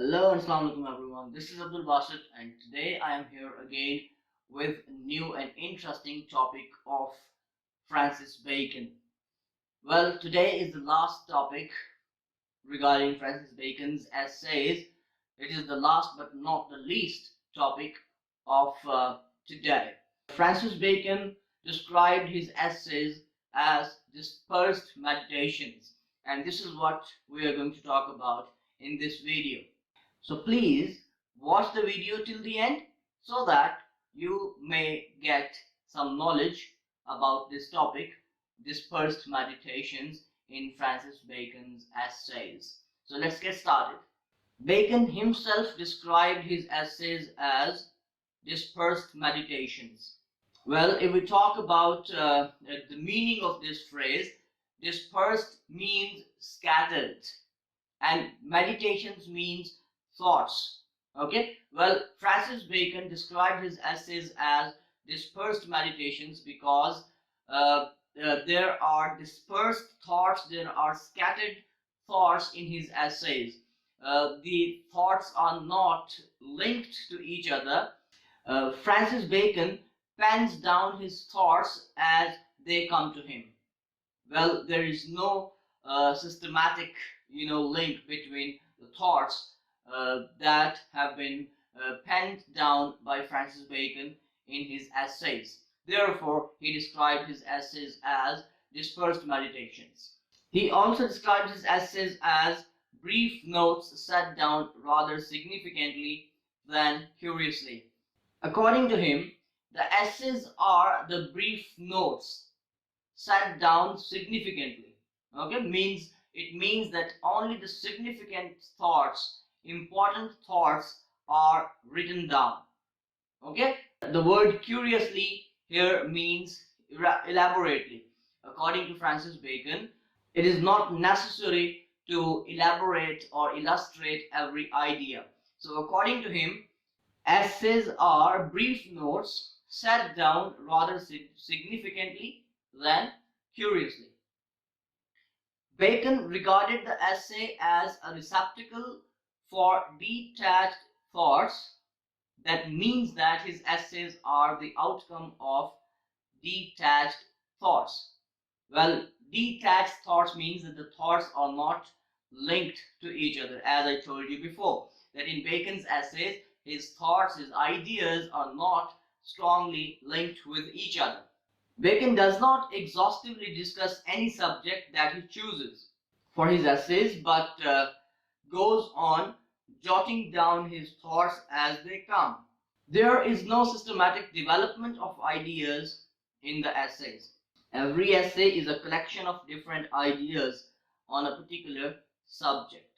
Hello and Assalamu alaikum everyone. This is Abdul Basit and today I am here again with a new and interesting topic of Francis Bacon. Well, today is the last topic regarding Francis Bacon's essays. It is the last but not the least topic of today. Francis Bacon described his essays as dispersed meditations, and this is what we are going to talk about in this video. So please watch the video till the end so that you may get some knowledge about this topic, dispersed meditations in Francis Bacon's essays. So let's get started. Bacon himself described his essays as dispersed meditations. Well, if we talk about the meaning of this phrase, dispersed means scattered and meditations means thoughts. Okay, well, Francis Bacon described his essays as dispersed meditations because there are dispersed thoughts, there are scattered thoughts in his essays. The thoughts are not linked to each other. Francis Bacon pens down his thoughts as they come to him. Well, there is no systematic link between the thoughts that have been penned down by Francis Bacon in his essays. Therefore, he described his essays as dispersed meditations. He also described his essays as brief notes set down rather significantly than curiously. According to him, the essays are the brief notes set down significantly. Okay, it means that only the significant thoughts, important thoughts are written down. Okay, the word curiously here means elaborately. According to Francis Bacon, it is not necessary to elaborate or illustrate every idea. So according to him, essays are brief notes set down rather significantly than curiously. Bacon regarded the essay as a receptacle for detached thoughts. That means that his essays are the outcome of detached thoughts. Well, detached thoughts means that the thoughts are not linked to each other, as I told you before, that in Bacon's essays, his thoughts, his ideas are not strongly linked with each other. Bacon does not exhaustively discuss any subject that he chooses for his essays, but goes on jotting down his thoughts as they come. There is no systematic development of ideas in the essays. Every essay is a collection of different ideas on a particular subject.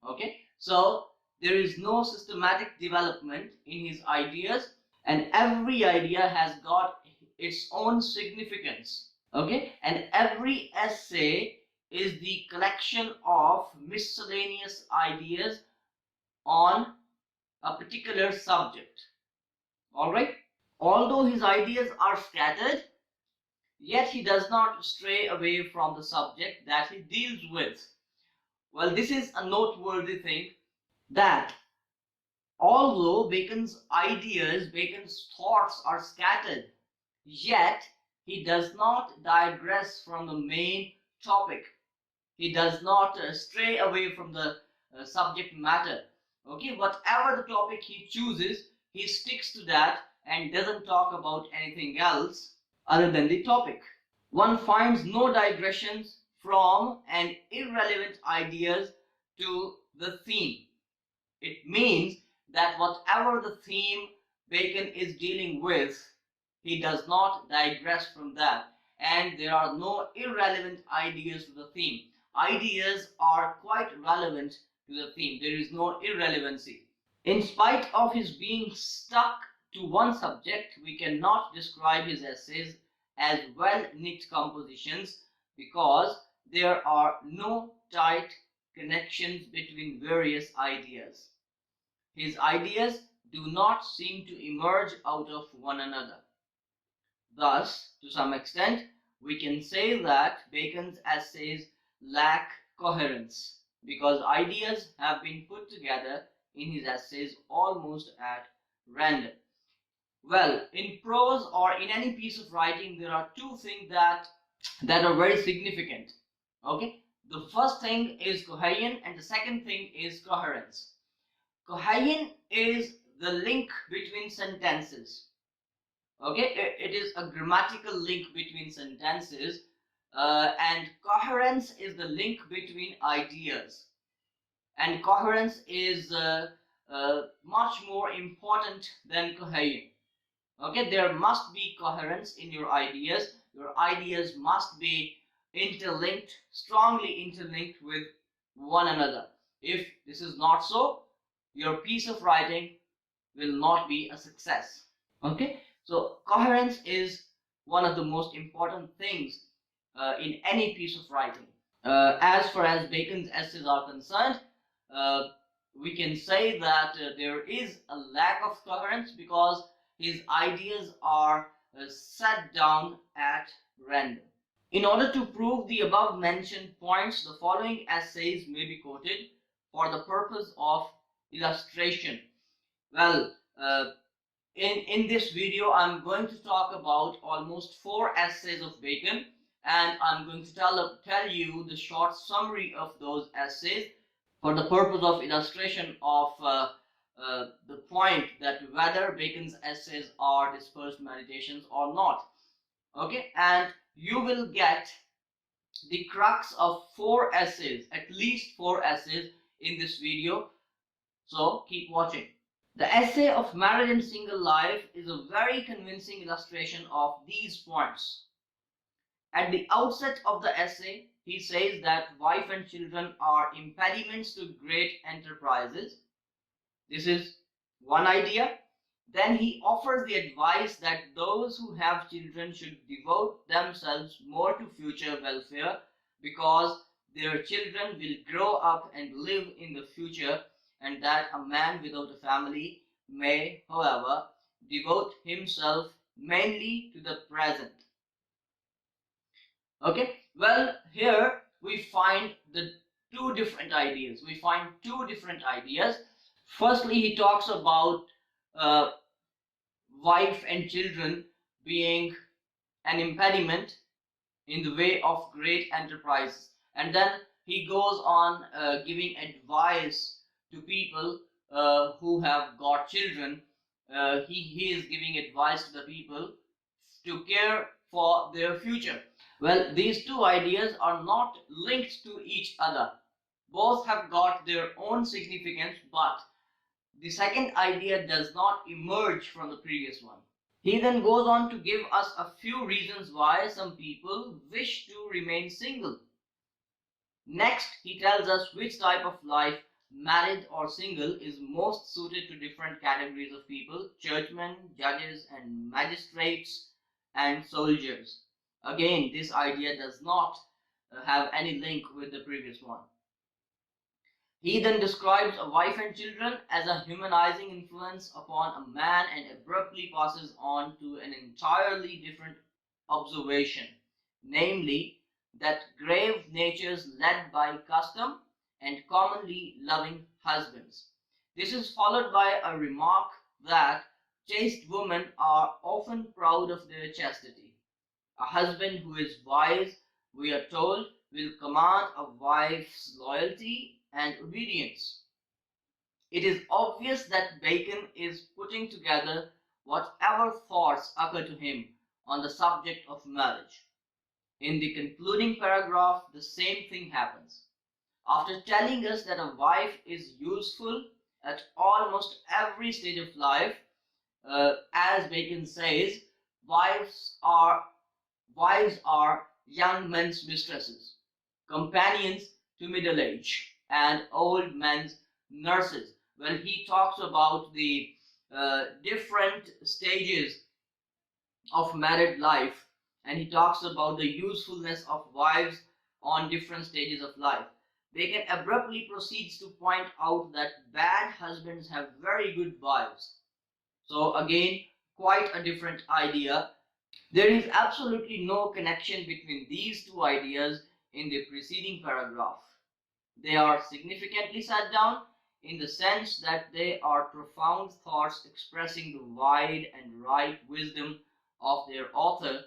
Okay, so there is no systematic development in his ideas, and every idea has got its own significance. Okay, and every essay is the collection of miscellaneous ideas on a particular subject. All right, although his ideas are scattered, yet he does not stray away from the subject that he deals with. Well, this is a noteworthy thing, that although Bacon's ideas, Bacon's thoughts are scattered, yet he does not digress from the main topic. He does not stray away from the subject matter. Okay, whatever the topic he chooses, he sticks to that and doesn't talk about anything else other than the topic. One finds no digressions from an irrelevant ideas to the theme. It means that whatever the theme Bacon is dealing with, he does not digress from that, and there are no irrelevant ideas to the theme. Ideas are quite relevant to the theme. There is no irrelevancy. In spite of his being stuck to one subject, we cannot describe his essays as well-knit compositions because there are no tight connections between various ideas. His ideas do not seem to emerge out of one another. Thus, to some extent, we can say that Bacon's essays lack coherence. because ideas have been put together in his essays almost at random. Well, in prose or in any piece of writing, there are two things that are very significant. Okay, the first thing is cohesion, and the second thing is coherence. Cohesion is the link between sentences. Okay, it is a grammatical link between sentences, and coherence is the link between ideas. And coherence is much more important than cohesion. Okay, there must be coherence in your ideas. Your ideas must be interlinked, strongly interlinked with one another. If this is not so, your piece of writing will not be a success. Okay, so coherence is one of the most important things in any piece of writing. As far as Bacon's essays are concerned, uh, we can say that there is a lack of coherence because his ideas are set down at random. In order to prove the above mentioned points, the following essays may be quoted for the purpose of illustration. Well, in this video, I'm going to talk about almost 4 essays of Bacon, and I'm going to tell you the short summary of those essays for the purpose of illustration of the point that whether Bacon's essays are dispersed meditations or not. Okay, and you will get the crux of 4 essays, at least 4 essays in this video, so keep watching. The essay of Married and Single Life is a very convincing illustration of these points. At the outset of the essay, he says that wife and children are impediments to great enterprises. This is one idea. Then he offers the advice that those who have children should devote themselves more to future welfare because their children will grow up and live in the future, and that a man without a family may, however, devote himself mainly to the present. Okay, well, here we find the two different ideas. Firstly, he talks about uh, wife and children being an impediment in the way of great enterprises. And then he goes on giving advice to people who have got children. He is giving advice to the people to care for their future. Well, these two ideas are not linked to each other. Both have got their own significance, but the second idea does not emerge from the previous one. He then goes on to give us a few reasons why some people wish to remain single. Next, he tells us which type of life, married or single, is most suited to different categories of people: churchmen, judges and magistrates, and soldiers. Again, this idea does not have any link with the previous one. He then describes a wife and children as a humanizing influence upon a man and abruptly passes on to an entirely different observation, namely that grave natures led by custom and commonly loving husbands. This is followed by a remark that chaste women are often proud of their chastity. A husband who is wise, we are told, will command a wife's loyalty and obedience. It is obvious that Bacon is putting together whatever thoughts occur to him on the subject of marriage. In the concluding paragraph, the same thing happens. After telling us that a wife is useful at almost every stage of life, as Bacon says, wives are young men's mistresses, companions to middle age, and old men's nurses. When he talks about the different stages of married life, and he talks about the usefulness of wives on different stages of life, Bacon abruptly proceeds to point out that bad husbands have very good wives. So again, quite a different idea. There is absolutely no connection between these two ideas in the preceding paragraph. They are significantly set down in the sense that they are profound thoughts expressing the wide and right wisdom of their author,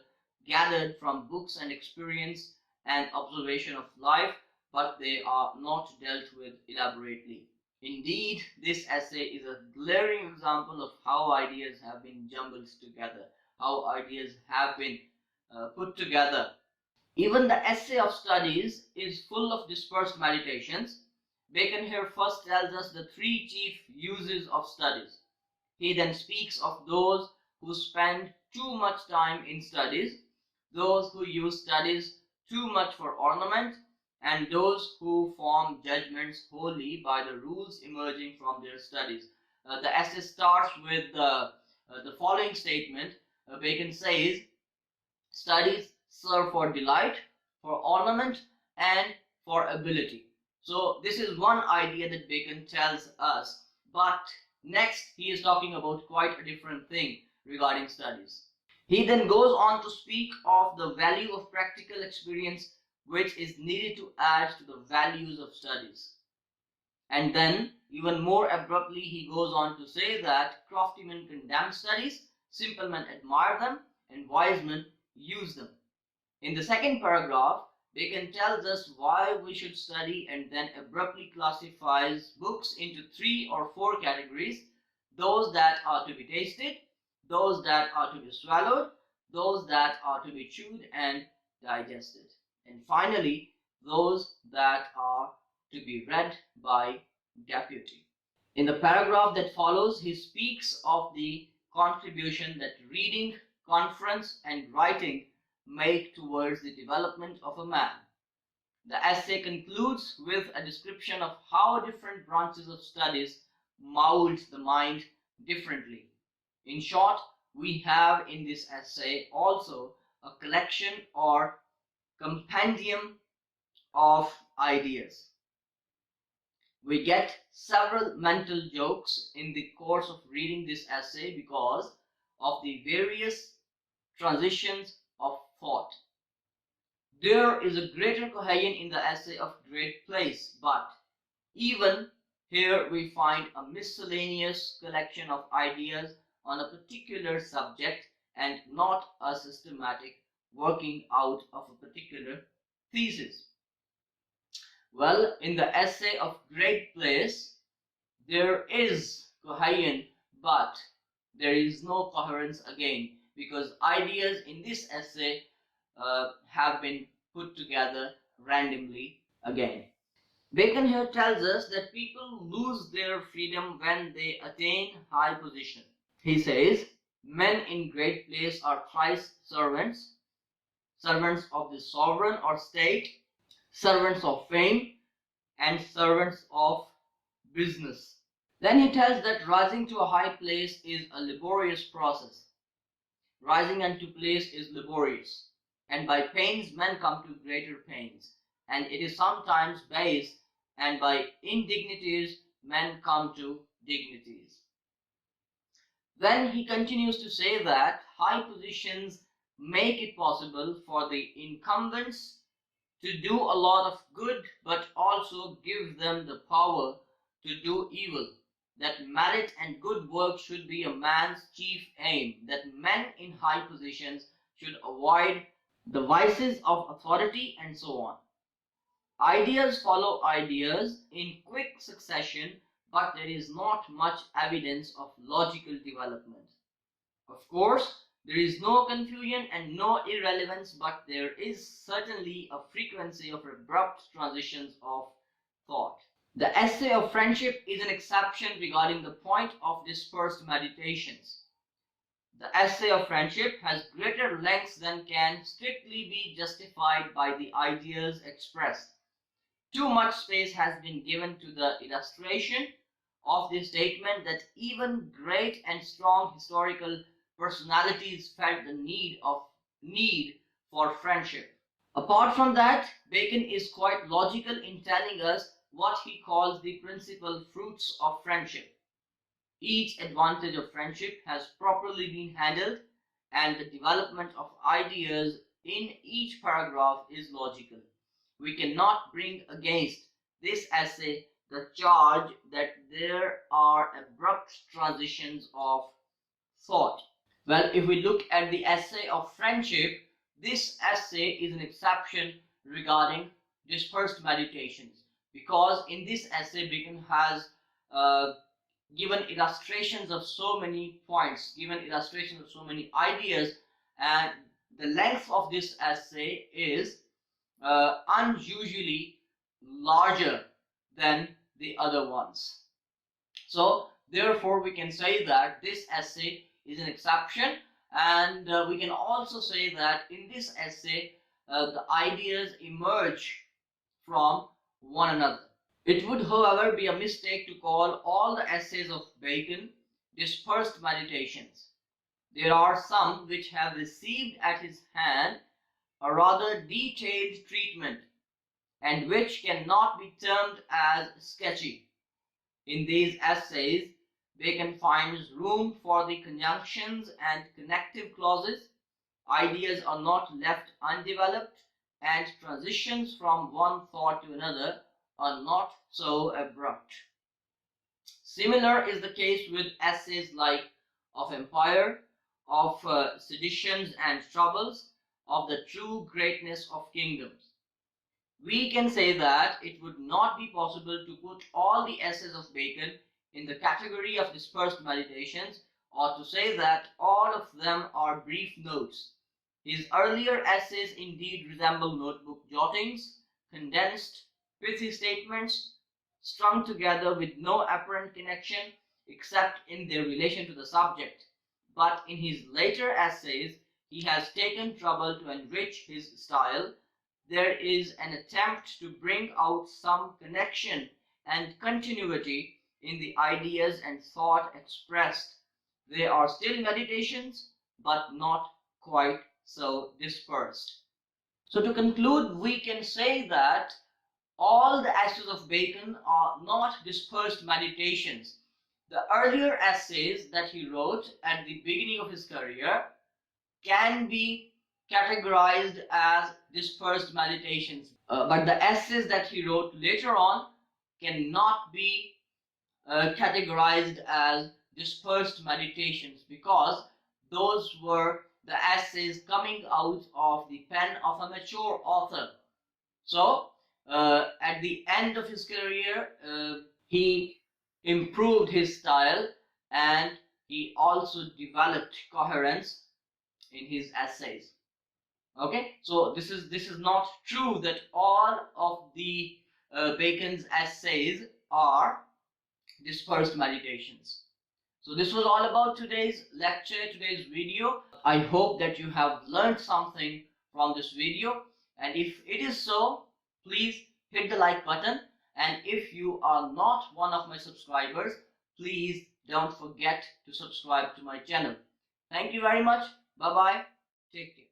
gathered from books and experience and observation of life, but they are not dealt with elaborately. Indeed, this essay is a glaring example of how ideas have been jumbled together, how ideas have been put together. Even the essay of studies is full of dispersed meditations. Bacon here first tells us the three chief uses of studies. He then speaks of those who spend too much time in studies, those who use studies too much for ornament, and those who form judgments wholly by the rules emerging from their studies. The essay starts with the following statement. Bacon says, studies serve for delight, for ornament, and for ability. So this is one idea that Bacon tells us. But next, he is talking about quite a different thing regarding studies. He then goes on to speak of the value of practical experience, which is needed to add to the values of studies. And then, even more abruptly, he goes on to say that crafty men condemn studies, simple men admire them, and wise men use them. In the second paragraph, Bacon tells us why we should study and then abruptly classifies books into 3 or 4 categories: those that are to be tasted, those that are to be swallowed, those that are to be chewed and digested, and finally, those that are to be read by deputy. In the paragraph that follows, he speaks of the contribution that reading, conference, and writing make towards the development of a man. The essay concludes with a description of how different branches of studies mold the mind differently. In short, we have in this essay also a collection or compendium of ideas. We get several mental jokes in the course of reading this essay because of the various transitions of thought. There is a greater cohesion in the essay of Great Place, but even here we find a miscellaneous collection of ideas on a particular subject and not a systematic working out of a particular thesis. Well, in the essay of Great Place, there is cohesion, but there is no coherence again, because ideas in this essay have been put together randomly again. Bacon here tells us that people lose their freedom when they attain high position. He says, men in great place are thrice servants, servants of the sovereign or state, servants of fame, and servants of business. Then he tells that rising to a high place is a laborious process. Rising unto place is laborious, and by pains men come to greater pains, and it is sometimes base, and by indignities men come to dignities. Then he continues to say that high positions make it possible for the incumbents to do a lot of good, but also give them the power to do evil. That merit and good work should be a man's chief aim. That men in high positions should avoid the vices of authority, and so on. Ideas follow ideas in quick succession, but there is not much evidence of logical development. Of course, there is no confusion and no irrelevance, but there is certainly a frequency of abrupt transitions of thought. The essay of friendship is an exception regarding the point of dispersed meditations. The essay of friendship has greater length than can strictly be justified by the ideas expressed. Too much space has been given to the illustration of the statement that even great and strong historical personalities felt the need for friendship. Apart from that, Bacon is quite logical in telling us what he calls the principal fruits of friendship. Each advantage of friendship has properly been handled, and the development of ideas in each paragraph is logical. We cannot bring against this essay the charge that there are abrupt transitions of thought. Well, if we look at the essay of friendship, this essay is an exception regarding dispersed meditations, because in this essay Bacon has uh, given illustrations of so many points, given illustrations of so many ideas, and the length of this essay is unusually larger than the other ones. So therefore we can say that this essay is an exception, and we can also say that in this essay the ideas emerge from one another. It would, however, be a mistake to call all the essays of Bacon dispersed meditations. There are some which have received at his hand a rather detailed treatment, and which cannot be termed as sketchy. In these essays, Bacon finds room for the conjunctions and connective clauses. Ideas are not left undeveloped, and transitions from one thought to another are not so abrupt. Similar is the case with essays like of Empire, of Seditions and Troubles, of the True Greatness of Kingdoms. We can say that it would not be possible to put all the essays of Bacon in the category of dispersed meditations, or to say that all of them are brief notes. His earlier essays indeed resemble notebook jottings, condensed, pithy statements, strung together with no apparent connection except in their relation to the subject. But in his later essays, he has taken trouble to enrich his style. There is an attempt to bring out some connection and continuity in the ideas and thought expressed. They are still meditations, but not quite so dispersed. So to conclude, we can say that all the essays of Bacon are not dispersed meditations. The earlier essays that he wrote at the beginning of his career can be categorized as dispersed meditations, but the essays that he wrote later on cannot be categorized as dispersed meditations, because those were the essays coming out of the pen of a mature author. So at the end of his career, he improved his style, and he also developed coherence in his essays. Okay, so this is not true that all of the Bacon's essays are dispersed meditations. So this was all about today's lecture, today's video. I hope that you have learned something from this video, and if it is so, please hit the like button, and if you are not one of my subscribers, please don't forget to subscribe to my channel. Thank you very much. Bye bye. Take care.